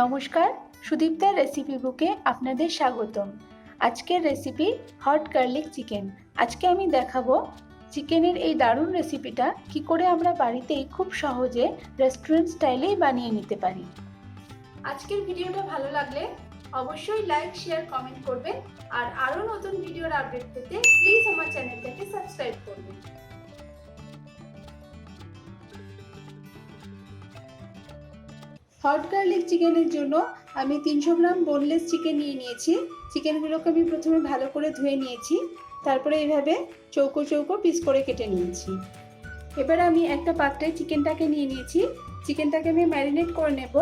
নমস্কার, সুদীপ্তার রেসিপি বুকে আপনাদের স্বাগতম। আজকের রেসিপি হট গার্লিক চিকেন। আজকে আমি দেখাবো চিকেনের এই দারুণ রেসিপিটা কি করে আমরা বাড়িতেই খুব সহজে রেস্টুরেন্ট স্টাইলেই বানিয়ে নিতে পারি। আজকের ভিডিওটা ভালো লাগলে অবশ্যই লাইক, শেয়ার, কমেন্ট করবেন আর আরও নতুন ভিডিওর আপডেট পেতে প্লিজ আমার চ্যানেলটাকে সাবস্ক্রাইব করবেন। হট গার্লিক চিকেনের জন্য আমি 300 গ্রাম বোনলেস চিকেন নিয়ে নিয়েছি। চিকেনগুলোকে আমি প্রথমে ভালো করে ধুয়ে নিয়েছি, তারপরে এইভাবে চৌকো চৌকো পিস করে কেটে নিয়েছি। এবার আমি একটা পাত্রে চিকেনটাকে নিয়ে নিয়েছি। চিকেনটাকে আমি ম্যারিনেট করে নেব।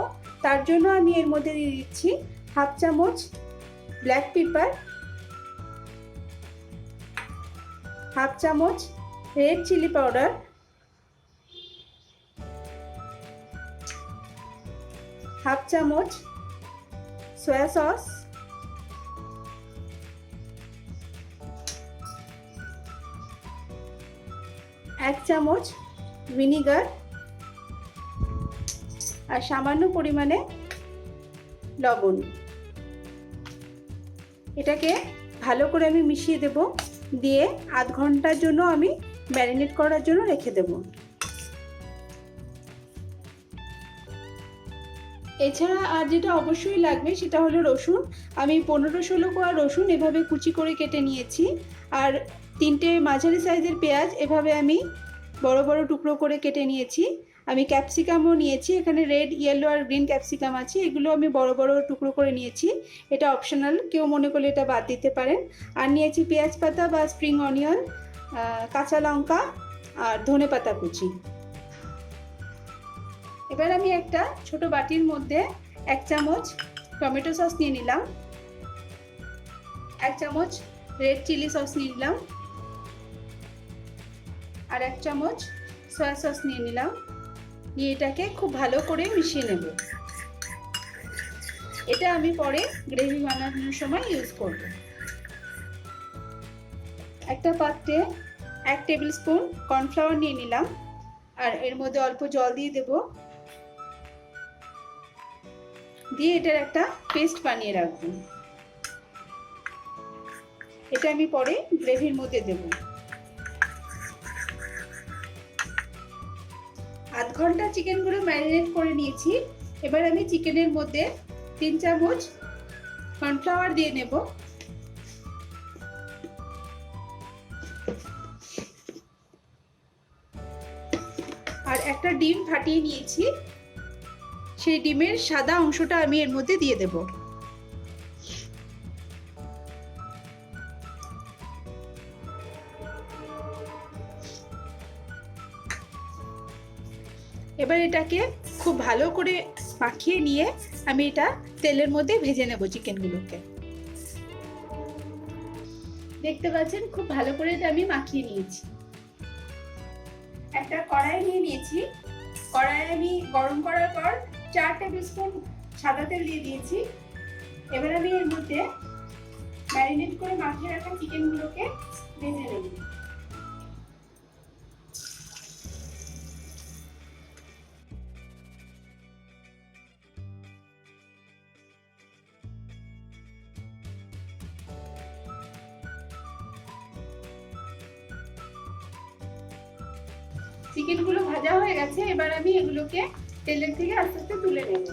তার জন্য আমি এর মধ্যে দিয়ে দিচ্ছি হাফ চামচ ব্ল্যাক পেপার, হাফ চামচ রেড চিলি পাউডার, হাফ চামচ সয়া সস, এক চামচ ভিনিগার আর সামান্য পরিমাণে লবণ। এটাকে ভালো করে আমি মিশিয়ে দেব, দিয়ে আধ ঘন্টার জন্য আমি ম্যারিনেট করার জন্য রেখে দেব। এছাড়া আর যেটা অবশ্যই লাগবে সেটা হলো রসুন। আমি 15-16 কোয়া রসুন এভাবে কুচি করে কেটে নিয়েছি, আর 3টে মাঝারি সাইজের পেঁয়াজ এভাবে আমি বড় বড় টুকরো করে কেটে নিয়েছি। আমি ক্যাপসিকামও নিয়েছি, এখানে রেড, ইয়েলো আর গ্রিন ক্যাপসিকাম আছে, এগুলো আমি বড় বড় টুকরো করে নিয়েছি। এটা অপশনাল, কেউ মনে করলে এটা বাদ দিতে পারেন। আর নিয়েছি পেঁয়াজ পাতা বা স্প্রিং অনিয়ন, কাঁচা লঙ্কা আর ধনে পাতা কুচি। এবার আমি একটা ছোট বাটির মধ্যে 1 চামচ টমেটো সস নিয়ে নিলাম, 1 চামচ রেড চিলি সস নিয়ে নিলাম, আর 1 চামচ সয়া সস নিয়ে নিলাম। নিয়ে এটাকে খুব ভালো করে মিশিয়ে নেব। এটা আমি পরে গ্রেভি বানানোর সময় ইউজ করব। একটা পাত্রে 1 টেবিল স্পুন কর্নফ্লাওয়ার নিয়ে নিলাম, আর এর মধ্যে অল্প জল দিয়ে দেব, দিয়ে এটার একটা পেস্ট বানিয়ে রাখবো। এটা আমি পরে গ্রেভির মধ্যে দেব। আধ ঘন্টা চিকেনগুলো ম্যারিনেট করে নিয়েছি। এবার আমি চিকেনের মধ্যে 3 চামচ কর্নফ্লাওয়ার দিয়ে নেব, আর একটা ডিম ফাটিয়ে নিয়েছি, সেই ডিমের সাদা অংশটা আমি এর মধ্যে দিয়ে দেব। এবার এটাকে খুব ভালো করে মাখিয়ে নিয়ে আমি এটা তেলের মধ্যে ভেজে নেব চিকেনগুলোকে। দেখতে পাচ্ছেন খুব ভালো করে এটা আমি মাখিয়ে নিয়েছি। একটা কড়াই নিয়ে নিয়েছি, কড়াই আমি গরম করার পর 4 টেবিল স্পুন সাদা তেল দিয়ে দিয়েছি। এবার আমি এর মধ্যে ম্যারিনেট করে মাখিয়ে রাখা চিকেনগুলোকে ভেজে নেব। চিকেনগুলো ভাজা হয়ে গেছে, এবার আমি এগুলোকে তেলের থেকে আস্তে আস্তে তুলে নেব।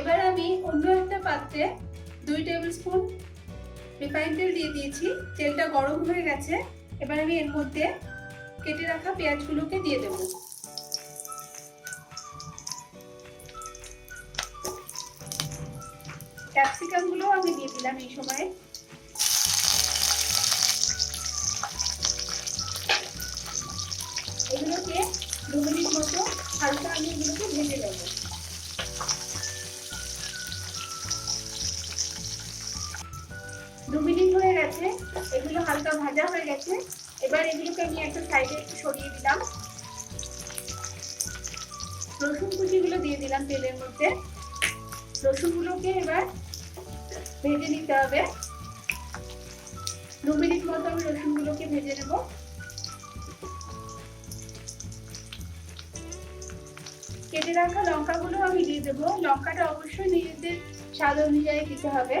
এবার আমি অন্য একটা পাত্রে 2 টেবিল স্পুন রিফাইন্ড তেল দিয়ে দিয়েছি। তেলটা গরম হয়ে গেছে, এবার আমি এর মধ্যে কেটে রাখা পেঁয়াজগুলোকে দিয়ে দেব। ক্যাপসিকামগুলো আমি দিয়ে দিলাম এই সময়ে। এগুলোকে 2 মিনিট মতো হালকা আমি এগুলোকে ভেজে নেব। 2 মিনিট হয়ে গেছে, এগুলো হালকা ভাজা হয়ে গেছে। এবার এগুলোকে আমি একটা সাইডে একটু সরিয়ে দিলাম। রসুন কুচিগুলো দিয়ে দিলাম তেলের মধ্যে। রসুনগুলোকে এবার ভেজে নিতে হবে। 2 মিনিট মতো আমি রসুনগুলোকে ভেজে নেব। কেটে রাখা লঙ্কাগুলো আমি দিয়ে দেবো। লঙ্কাটা অবশ্যই নিজেদের স্বাদ অনুযায়ী দিতে হবে।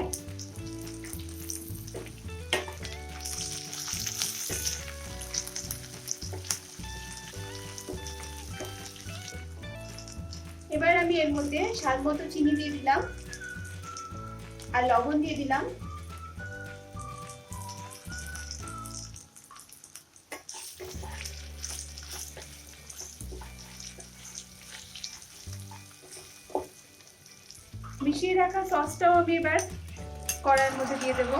এবার আমি এর মধ্যে স্বাদ মতো চিনি দিয়ে দিলাম আর লবণ দিয়ে দিলাম। মিশিয়ে রাখা সসটাও আমি এবার কড়াইয়ের মধ্যে দিয়ে দেব।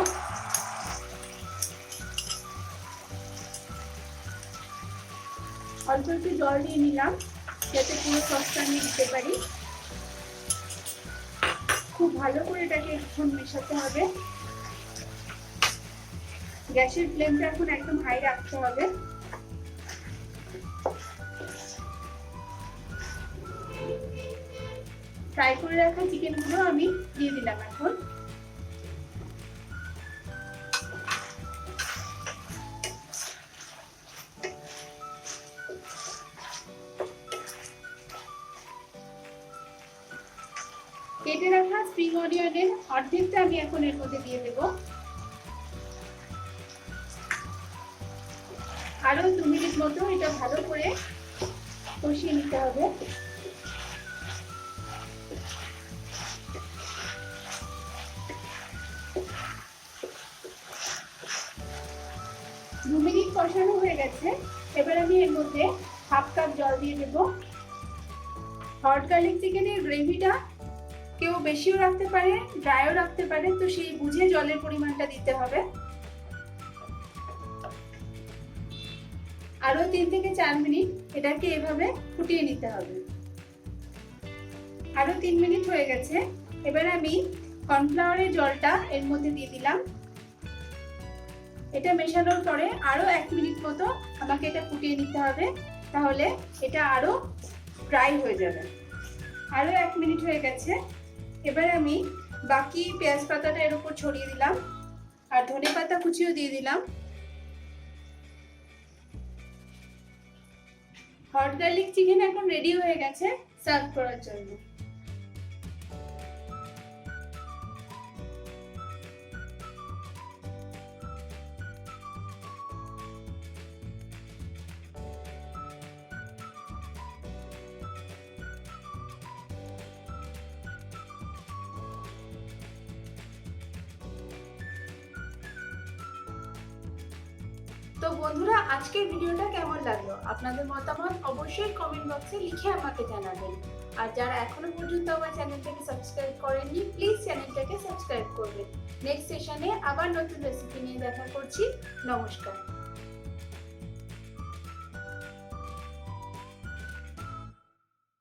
অল্প একটু জল দিয়ে নিলাম যাতে পুরো সসটা আমি দিতে পারি। খুব ভালো করে এটাকে এখন মেশাতে হবে। গ্যাসের ফ্লেমটা এখন একদম হাই রাখতে হবে। ফ্রাই করে রাখা চিকেনগুলো আমি দিয়ে দিলাম এখন। কেটে রাখা স্প্রিং অনিয়নের অর্ধেকটা আমি এখন এর মধ্যে দিয়ে দেব। আরো 2 মিনিট মতো এটা ভালো করে কষিয়ে নিতে হবে। দু মিনিট কষানো হয়ে গেছে। এবার আমি এর মধ্যে 1/2 কাপ জল দিয়ে দেব। হট গার্লিক চিকেনের গ্রেভিটা কেউ বেশিও রাখতে পারে, ড্রাইও রাখতে পারে, তো সেই বুঝে জলের পরিমাণটা দিতে হবে। আরো 3 থেকে 4 মিনিট এটাকে এভাবে ফুটিয়ে নিতে হবে। আরো 3 মিনিট হয়ে গেছে। এবার আমি কর্নফ্লাওয়ারের জলটা এর মধ্যে দিয়ে দিলাম। এটা মেশানোর পরে আরো 1 মিনিট মতো আমাকে এটা ফুটিয়ে নিতে হবে, তাহলে এটা আরো ড্রাই হয়ে যাবে। আরো 1 মিনিট হয়ে গেছে। এবার আমি বাকি পেঁয়াজ পাতাটা এর উপর ছড়িয়ে দিলাম আর ধনেপাতা কুচিও দিয়ে দিলাম। হট গার্লিক চিকেন এখন রেডি হয়ে গেছে সার্ভ করার জন্য। তো বন্ধুরা, আজকের ভিডিওটা কেমন লাগলো? আপনাদের মতামত অবশ্যই কমেন্ট বক্সে লিখে আমাকে জানাবেন। আর যারা এখনো পর্যন্ত আমার চ্যানেলটাকে সাবস্ক্রাইব করেননি, প্লিজ চ্যানেলটাকে সাবস্ক্রাইব করবেন। নেক্সট সেশনে আবার নতুন রেসিপি নিয়ে দেখা করছি। নমস্কার।